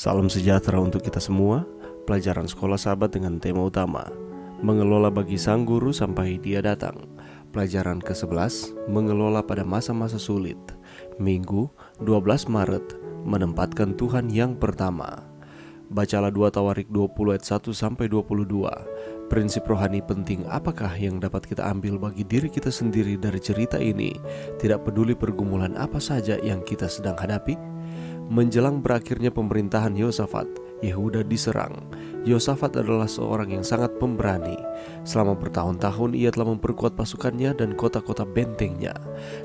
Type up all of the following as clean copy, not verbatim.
Salam sejahtera untuk kita semua. Pelajaran sekolah sahabat dengan tema utama mengelola bagi sang guru sampai dia datang. Pelajaran ke-11 mengelola pada masa-masa sulit. Minggu 12 Maret menempatkan Tuhan yang pertama. Bacalah 2 Tawarik 20 ayat 1 sampai 22. Prinsip rohani penting apakah yang dapat kita ambil bagi diri kita sendiri dari cerita ini? Tidak peduli pergumulan apa saja yang kita sedang hadapi. Menjelang berakhirnya pemerintahan Yosafat, Yehuda diserang. Yosafat adalah seorang yang sangat pemberani. Selama bertahun-tahun ia telah memperkuat pasukannya dan kota-kota bentengnya.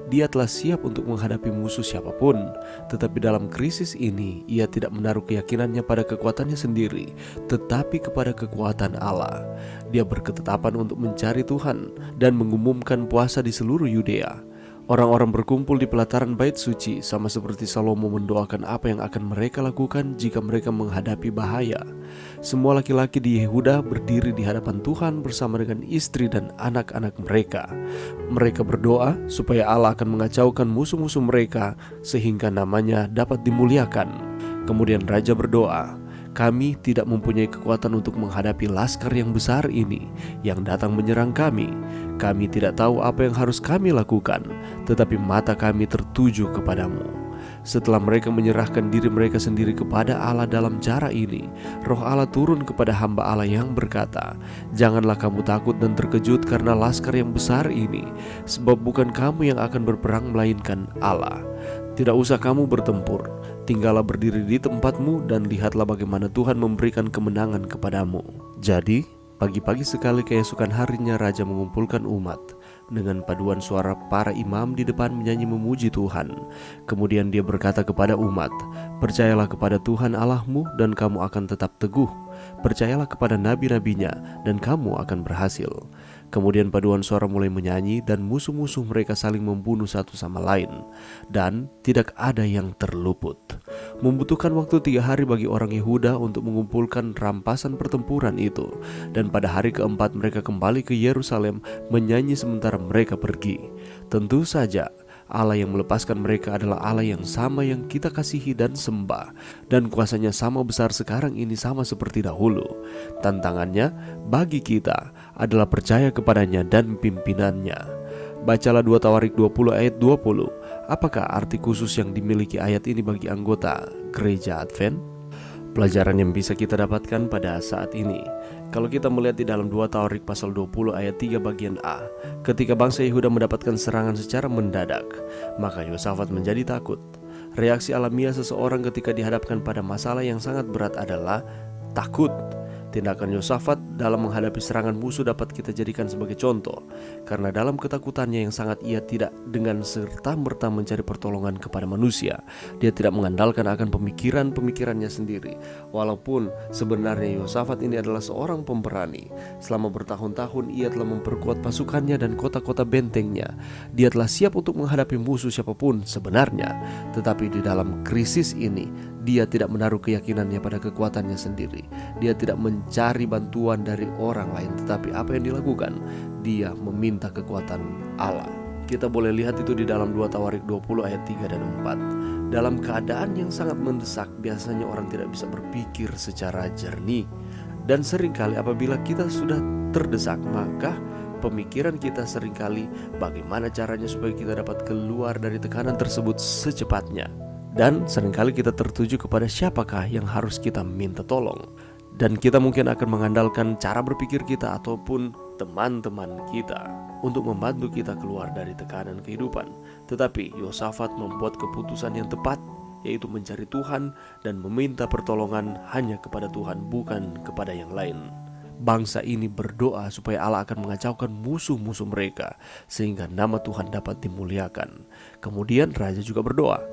Dia telah siap untuk menghadapi musuh siapapun. Tetapi dalam krisis ini ia tidak menaruh keyakinannya pada kekuatannya sendiri, tetapi kepada kekuatan Allah. Dia berketetapan untuk mencari Tuhan dan mengumumkan puasa di seluruh Yudea. Orang-orang berkumpul di pelataran bait suci, sama seperti Salomo mendoakan apa yang akan mereka lakukan jika mereka menghadapi bahaya. Semua laki-laki di Yehuda berdiri di hadapan Tuhan bersama dengan istri dan anak-anak mereka. Mereka berdoa supaya Allah akan mengacaukan musuh-musuh mereka sehingga namanya dapat dimuliakan. Kemudian raja berdoa, "Kami tidak mempunyai kekuatan untuk menghadapi laskar yang besar ini yang datang menyerang kami. Kami tidak tahu apa yang harus kami lakukan, tetapi mata kami tertuju kepadamu." Setelah mereka menyerahkan diri mereka sendiri kepada Allah dalam cara ini, Roh Allah turun kepada hamba Allah yang berkata, "Janganlah kamu takut dan terkejut karena laskar yang besar ini, sebab bukan kamu yang akan berperang melainkan Allah. Tidak usah kamu bertempur, tinggallah berdiri di tempatmu dan lihatlah bagaimana Tuhan memberikan kemenangan kepadamu." Jadi, pagi-pagi sekali keesokan harinya raja mengumpulkan umat. Dengan paduan suara para imam di depan menyanyi memuji Tuhan. Kemudian dia berkata kepada umat, "Percayalah kepada Tuhan Allahmu dan kamu akan tetap teguh. Percayalah kepada nabi-nabinya dan kamu akan berhasil." Kemudian paduan suara mulai menyanyi dan musuh-musuh mereka saling membunuh satu sama lain. Dan tidak ada yang terluput. Membutuhkan waktu 3 hari bagi orang Yehuda untuk mengumpulkan rampasan pertempuran itu. Dan pada hari keempat mereka kembali ke Yerusalem menyanyi sementara mereka pergi. Tentu saja Allah yang melepaskan mereka adalah Allah yang sama yang kita kasihi dan sembah. Dan kuasanya sama besar sekarang ini sama seperti dahulu. Tantangannya bagi kita adalah percaya kepadanya dan pimpinannya. Bacalah 2 Tawarik 20 ayat 20. Apakah arti khusus yang dimiliki ayat ini bagi anggota Gereja Advent? Pelajaran yang bisa kita dapatkan pada saat ini, kalau kita melihat di dalam 2 Tawarik pasal 20 ayat 3 bagian A, ketika bangsa Yehuda mendapatkan serangan secara mendadak, maka Yosafat menjadi takut. Reaksi alamiah seseorang ketika dihadapkan pada masalah yang sangat berat adalah takut. Tindakan Yosafat dalam menghadapi serangan musuh dapat kita jadikan sebagai contoh, karena dalam ketakutannya yang sangat ia tidak dengan serta-merta mencari pertolongan kepada manusia. Dia tidak mengandalkan akan pemikirannya sendiri. Walaupun sebenarnya Yosafat ini adalah seorang pemberani. Selama bertahun-tahun ia telah memperkuat pasukannya dan kota-kota bentengnya. Dia telah siap untuk menghadapi musuh siapapun sebenarnya. Tetapi di dalam krisis ini, dia tidak menaruh keyakinannya pada kekuatannya sendiri. Dia tidak mencari bantuan dari orang lain, tetapi apa yang dilakukan? Dia meminta kekuatan Allah. Kita boleh lihat itu di dalam 2 Tawarik 20 ayat 3 dan 4. Dalam keadaan yang sangat mendesak, biasanya orang tidak bisa berpikir secara jernih. Dan seringkali apabila kita sudah terdesak, maka pemikiran kita seringkali bagaimana caranya supaya kita dapat keluar dari tekanan tersebut secepatnya. Dan seringkali kita tertuju kepada siapakah yang harus kita minta tolong. Dan kita mungkin akan mengandalkan cara berpikir kita ataupun teman-teman kita untuk membantu kita keluar dari tekanan kehidupan. Tetapi Yosafat membuat keputusan yang tepat, yaitu mencari Tuhan dan meminta pertolongan hanya kepada Tuhan, bukan kepada yang lain. Bangsa ini berdoa supaya Allah akan mengacaukan musuh-musuh mereka sehingga nama Tuhan dapat dimuliakan. Kemudian raja juga berdoa.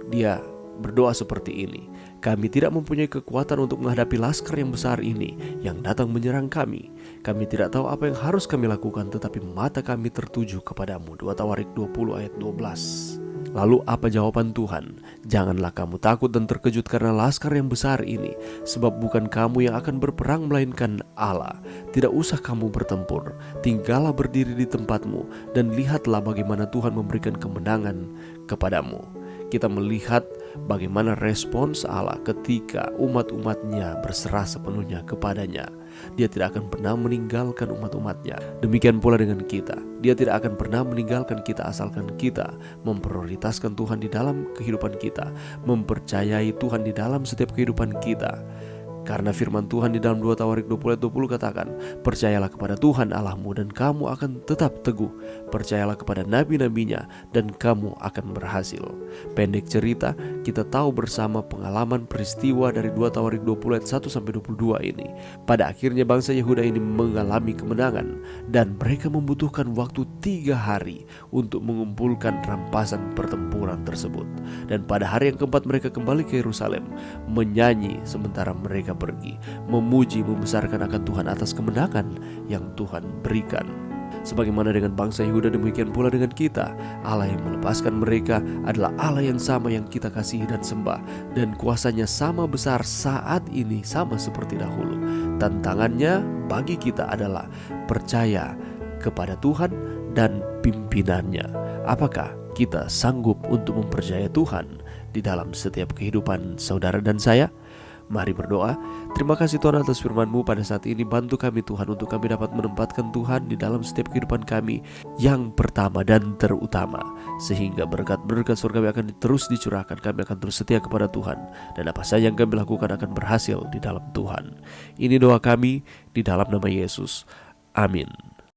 Dia berdoa seperti ini, "Kami tidak mempunyai kekuatan untuk menghadapi laskar yang besar ini yang datang menyerang kami. Kami tidak tahu apa yang harus kami lakukan, tetapi mata kami tertuju kepadamu." 2 Tawarik 20 ayat 12. Lalu apa jawaban Tuhan? "Janganlah kamu takut dan terkejut karena laskar yang besar ini, sebab bukan kamu yang akan berperang melainkan Allah. Tidak usah kamu bertempur, tinggallah berdiri di tempatmu dan lihatlah bagaimana Tuhan memberikan kemenangan kepadamu." Kita melihat Bagaimana respons Allah ketika umat-umatnya berserah sepenuhnya kepadanya. Dia tidak akan pernah meninggalkan umat-umatnya. Demikian pula dengan kita. Dia tidak akan pernah meninggalkan kita asalkan kita memprioritaskan Tuhan di dalam kehidupan kita, mempercayai Tuhan di dalam setiap kehidupan kita. Karena firman Tuhan di dalam 2 Tawarik 20 ayat 20 katakan, percayalah kepada Tuhan Allahmu dan kamu akan tetap teguh. Percayalah kepada nabi-nabinya dan kamu akan berhasil. Pendek cerita, kita tahu bersama pengalaman peristiwa dari 2 Tawarik 20 ayat 1-22 ini. Pada akhirnya bangsa Yehuda ini mengalami kemenangan dan mereka membutuhkan waktu 3 hari untuk mengumpulkan rampasan pertempuran tersebut. Dan pada hari yang keempat mereka kembali ke Yerusalem, menyanyi sementara mereka pergi, memuji, membesarkan akan Tuhan atas kemenangan yang Tuhan berikan. Sebagaimana dengan bangsa Yehuda, demikian pula dengan kita. Allah yang melepaskan mereka adalah Allah yang sama yang kita kasihi dan sembah, dan kuasanya sama besar saat ini sama seperti dahulu. Tantangannya bagi kita adalah percaya kepada Tuhan dan pimpinannya. Apakah kita sanggup untuk mempercayai Tuhan di dalam setiap kehidupan saudara dan saya? Mari berdoa. Terima kasih Tuhan atas firman-Mu pada saat ini. Bantu kami Tuhan untuk kami dapat menempatkan Tuhan di dalam setiap kehidupan kami yang pertama dan terutama, sehingga berkat-berkat surgawi akan terus dicurahkan. Kami akan terus setia kepada Tuhan, dan apa saja yang kami lakukan akan berhasil di dalam Tuhan. Ini doa kami di dalam nama Yesus. Amin.